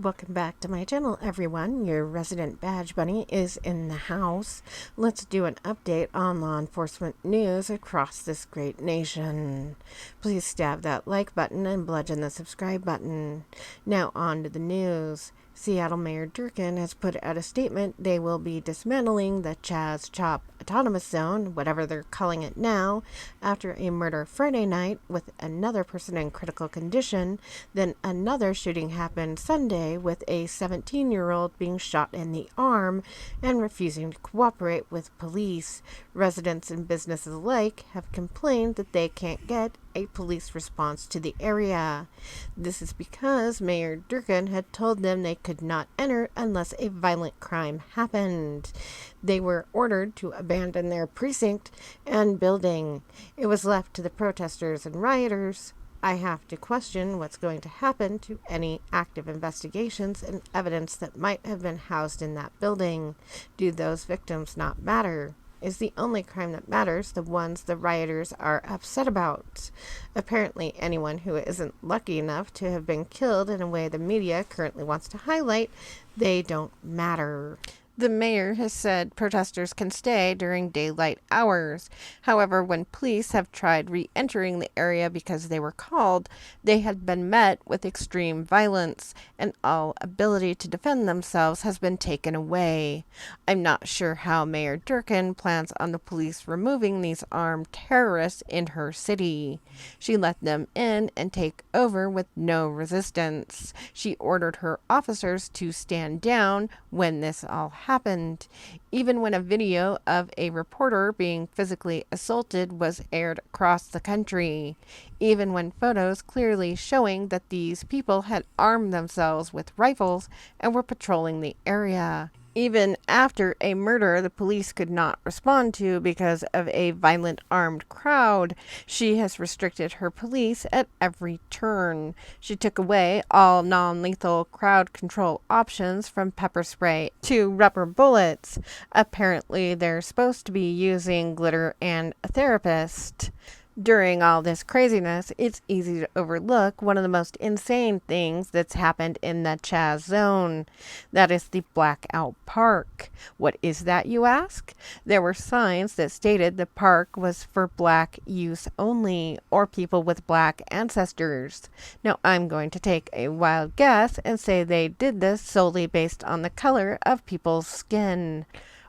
Welcome back to my channel, everyone. Your resident badge bunny is in the house. Let's do an update on law enforcement news across this great nation. Please stab that like button and bludgeon the subscribe button. Now on to the news. Seattle Mayor Durkin has put out a statement they will be dismantling the Chaz Chop Autonomous Zone, whatever they're calling it now, after a murder Friday night with another person in critical condition. Then another shooting happened Sunday with a 17-year-old being shot in the arm and refusing to cooperate with police. Residents and businesses alike have complained that they can't get a police response to the area. This is because Mayor Durkin had told them they could not enter unless a violent crime happened. They were ordered to abandon their precinct and building. It was left to the protesters and rioters. I have to question what's going to happen to any active investigations and evidence that might have been housed in that building. Do those victims not matter? Is the only crime that matters the ones the rioters are upset about? Apparently, anyone who isn't lucky enough to have been killed in a way the media currently wants to highlight, they don't matter. The mayor has said protesters can stay during daylight hours. However, when police have tried re-entering the area because they were called, they had been met with extreme violence, and all ability to defend themselves has been taken away. I'm not sure how Mayor Durkin plans on the police removing these armed terrorists in her city. She let them in and take over with no resistance. She ordered her officers to stand down when this all happened. Even when a video of a reporter being physically assaulted was aired across the country. Even when photos clearly showing that these people had armed themselves with rifles and were patrolling the area. Even after a murder the police could not respond to because of a violent armed crowd, she has restricted her police at every turn. She took away all non-lethal crowd control options from pepper spray to rubber bullets. Apparently they're supposed to be using glitter and a therapist. During all this craziness, it's easy to overlook one of the most insane things that's happened in the Chaz zone. That is the Blackout Park. What is that, you ask? There were signs that stated the park was for black use only, or people with black ancestors. Now, I'm going to take a wild guess and say they did this solely based on the color of people's skin.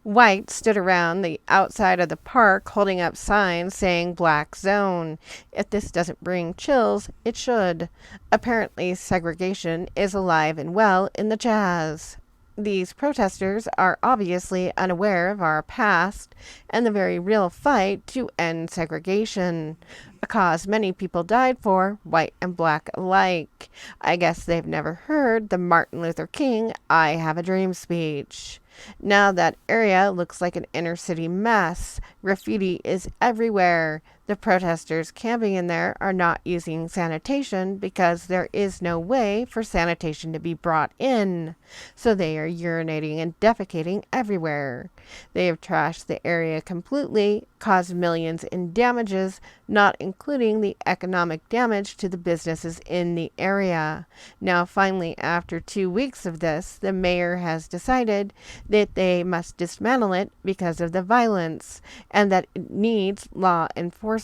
White stood around the outside of the park holding up signs saying Black Zone. If this doesn't bring chills, it should. Apparently, segregation is alive and well in the Chaz. These protesters are obviously unaware of our past and the very real fight to end segregation, a cause many people died for, white and black alike. I guess they've never heard the Martin Luther King "I Have a Dream" speech. Now that area looks like an inner city mess. Graffiti is everywhere. The protesters camping in there are not using sanitation because there is no way for sanitation to be brought in. So they are urinating and defecating everywhere. They have trashed the area completely, caused millions in damages, not including the economic damage to the businesses in the area. Now finally, after 2 weeks of this, the mayor has decided that they must dismantle it because of the violence and that it needs law enforcement.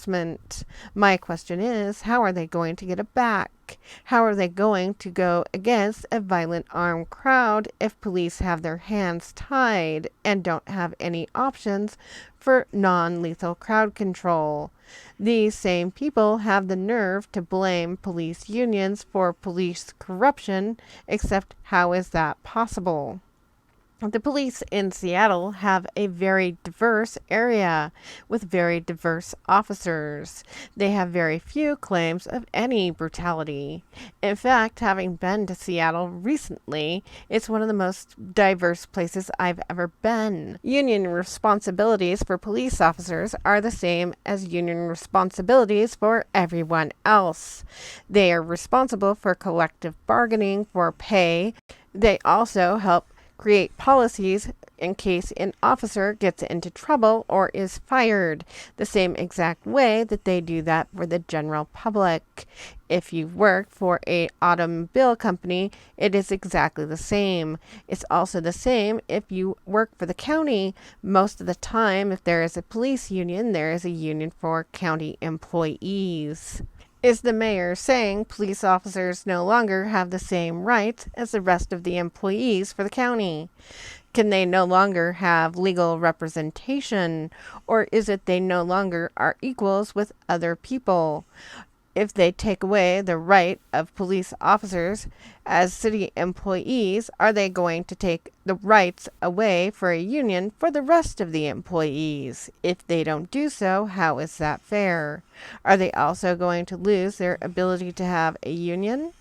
My question is, how are they going to get it back? How are they going to go against a violent armed crowd if police have their hands tied and don't have any options for non-lethal crowd control? These same people have the nerve to blame police unions for police corruption, except how is that possible? The police in Seattle have a very diverse area with very diverse officers. They have very few claims of any brutality. In fact, having been to Seattle recently, it's one of the most diverse places I've ever been. Union responsibilities for police officers are the same as union responsibilities for everyone else. They are responsible for collective bargaining for pay. They also help create policies in case an officer gets into trouble or is fired, the same exact way that they do that for the general public. If you work for an automobile company, it is exactly the same. It's also the same if you work for the county. Most of the time, if there is a police union, there is a union for county employees. Is the mayor saying police officers no longer have the same rights as the rest of the employees for the county? Can they no longer have legal representation? Or is it they no longer are equals with other people? If they take away the right of police officers as city employees, are they going to take the rights away for a union for the rest of the employees? If they don't do so, how is that fair? Are they also going to lose their ability to have a union?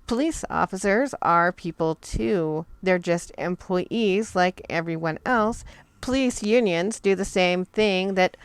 Police officers are people too. They're just employees like everyone else. Police unions do the same thing that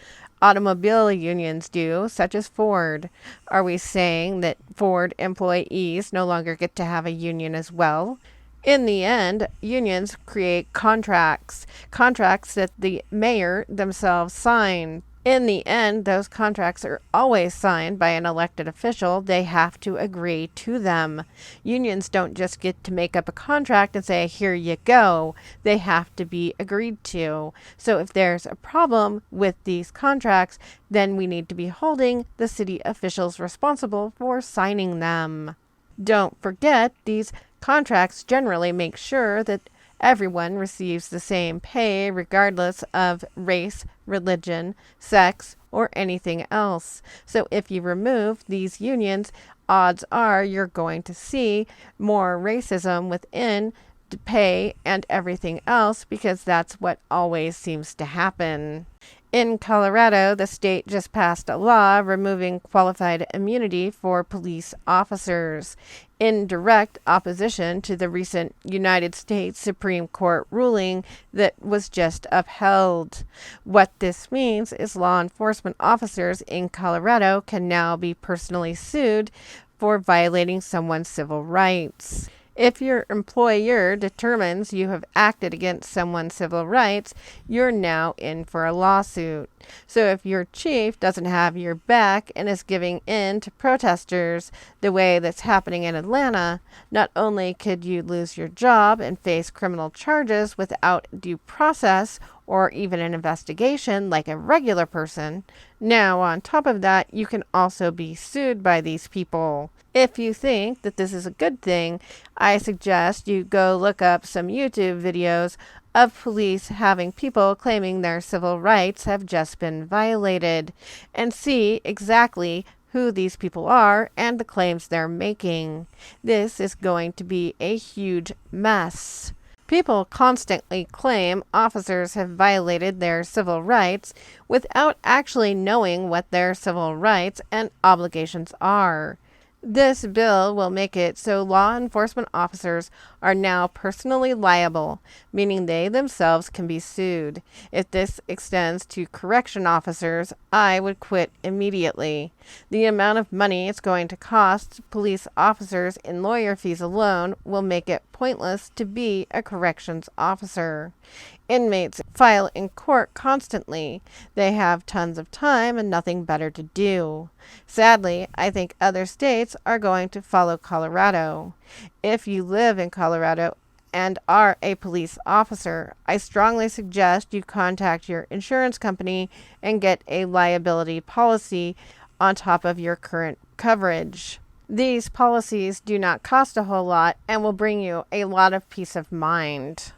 automobile unions do, such as Ford. Are we saying that Ford employees no longer get to have a union as well? In the end, unions create contracts that the mayor themselves sign. In the end, those contracts are always signed by an elected official. They have to agree to them. Unions don't just get to make up a contract and say, here you go. They have to be agreed to. So if there's a problem with these contracts, then we need to be holding the city officials responsible for signing them. Don't forget, these contracts generally make sure that everyone receives the same pay regardless of race, religion, sex, or anything else. So if you remove these unions, odds are you're going to see more racism within the pay and everything else, because that's what always seems to happen. In Colorado, the state just passed a law removing qualified immunity for police officers, in direct opposition to the recent United States Supreme Court ruling that was just upheld. What this means is law enforcement officers in Colorado can now be personally sued for violating someone's civil rights. If your employer determines you have acted against someone's civil rights, you're now in for a lawsuit. So if your chief doesn't have your back and is giving in to protesters the way that's happening in Atlanta, not only could you lose your job and face criminal charges without due process or even an investigation like a regular person, now on top of that, you can also be sued by these people. If you think that this is a good thing, I suggest you go look up some YouTube videos of police having people claiming their civil rights have just been violated, and see exactly who these people are and the claims they're making. This is going to be a huge mess. People constantly claim officers have violated their civil rights without actually knowing what their civil rights and obligations are. This bill will make it so law enforcement officers are now personally liable, meaning they themselves can be sued. If this extends to correction officers, I would quit immediately. The amount of money it's going to cost police officers in lawyer fees alone will make it pointless to be a corrections officer. Inmates file in court constantly. They have tons of time and nothing better to do. Sadly, I think other states are going to follow Colorado. If you live in Colorado and are a police officer, I strongly suggest you contact your insurance company and get a liability policy on top of your current coverage. These policies do not cost a whole lot and will bring you a lot of peace of mind.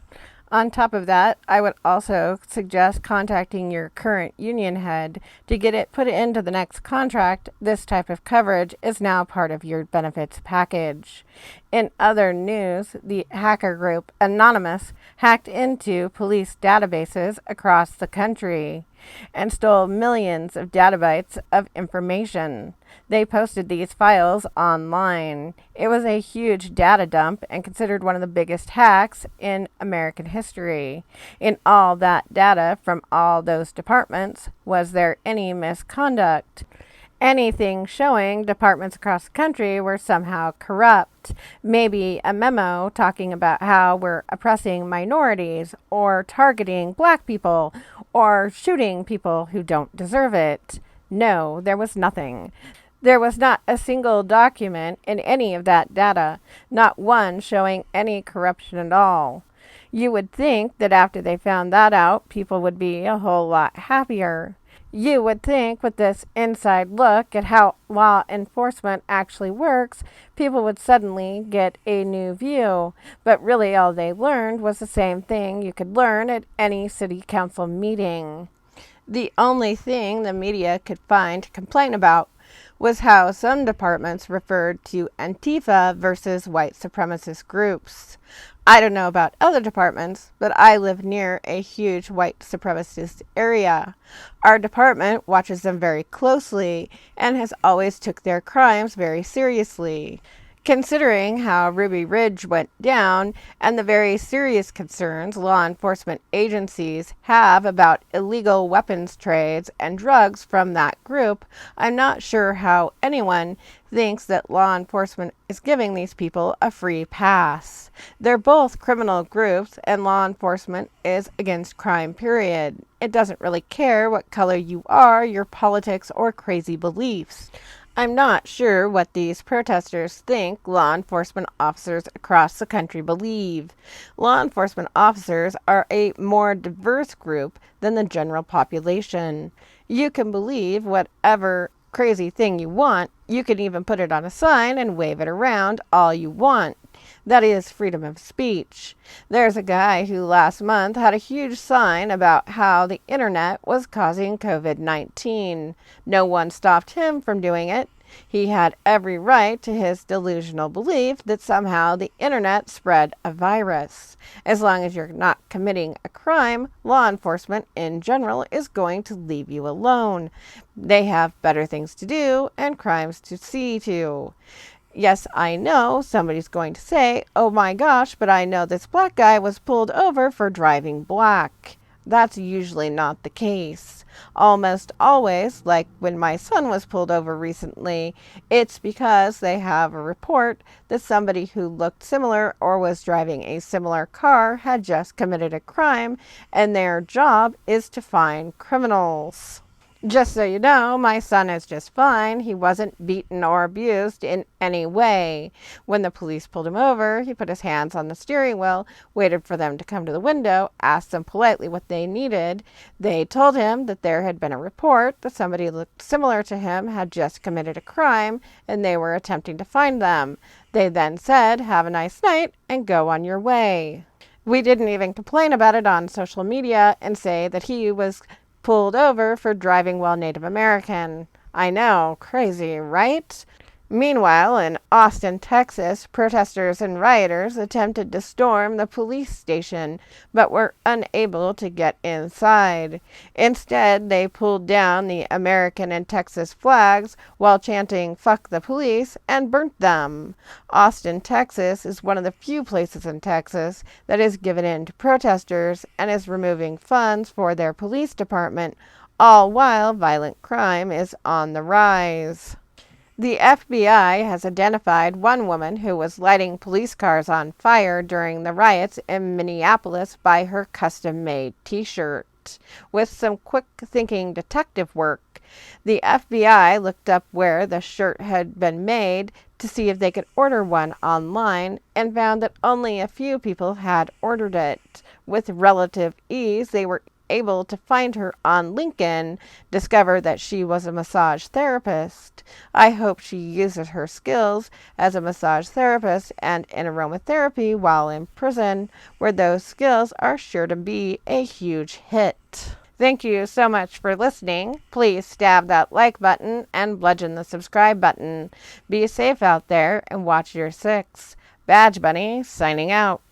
On top of that, I would also suggest contacting your current union head to get it put into the next contract. This type of coverage is now part of your benefits package. In other news, the hacker group Anonymous hacked into police databases across the country and stole millions of databytes of information. They posted these files online. It was a huge data dump and considered one of the biggest hacks in American history. In all that data from all those departments, was there any misconduct? anything showing departments across the country were somehow corrupt. Maybe a memo talking about how we're oppressing minorities or targeting black people or shooting people who don't deserve it. No, there was nothing. There was not a single document in any of that data, not one showing any corruption at all. You would think that after they found that out, people would be a whole lot happier. You would think with this inside look at how law enforcement actually works, people would suddenly get a new view. But really, all they learned was the same thing you could learn at any city council meeting. The only thing the media could find to complain about was how some departments referred to Antifa versus white supremacist groups. I don't know about other departments, but I live near a huge white supremacist area. Our department watches them very closely and has always took their crimes very seriously. Considering how Ruby Ridge went down and the very serious concerns law enforcement agencies have about illegal weapons trades and drugs from that group, I'm not sure how anyone thinks that law enforcement is giving these people a free pass. They're both criminal groups and law enforcement is against crime, period. It doesn't really care what color you are, your politics, or crazy beliefs. I'm not sure what these protesters think law enforcement officers across the country believe. Law enforcement officers are a more diverse group than the general population. You can believe whatever crazy thing you want. You can even put it on a sign and wave it around all you want. That is freedom of speech. There's a guy who last month had a huge sign about how the internet was causing COVID-19. No one stopped him from doing it. He had every right to his delusional belief that somehow the internet spread a virus. As long as you're not committing a crime, law enforcement in general is going to leave you alone. They have better things to do and crimes to see to. Yes, I know somebody's going to say, oh my gosh, but I know this black guy was pulled over for driving black. That's usually not the case. Almost always, like when my son was pulled over recently, it's because they have a report that somebody who looked similar or was driving a similar car had just committed a crime, and their job is to find criminals. Just so you know, my son is just fine. He wasn't beaten or abused in any way. When the police pulled him over, he put his hands on the steering wheel, waited for them to come to the window, asked them politely what they needed. They told him that there had been a report that somebody looked similar to him had just committed a crime, and they were attempting to find them. They then said, "Have a nice night and go on your way." We didn't even complain about it on social media and say that he was pulled over for driving while Native American. I know, crazy, right? Meanwhile, in Austin, Texas, protesters and rioters attempted to storm the police station, but were unable to get inside. Instead, they pulled down the American and Texas flags while chanting "Fuck the police" and burnt them. Austin, Texas is one of the few places in Texas that is given in to protesters and is removing funds for their police department, all while violent crime is on the rise. The FBI has identified one woman who was lighting police cars on fire during the riots in Minneapolis by her custom-made t-shirt. With some quick-thinking detective work, the FBI looked up where the shirt had been made to see if they could order one online and found that only a few people had ordered it. With relative ease, they were able to find her on LinkedIn, discover that she was a massage therapist. I hope she uses her skills as a massage therapist and in aromatherapy while in prison, where those skills are sure to be a huge hit. Thank you so much for listening. Please stab that like button and bludgeon the subscribe button. Be safe out there and watch your six. Badge Bunny signing out.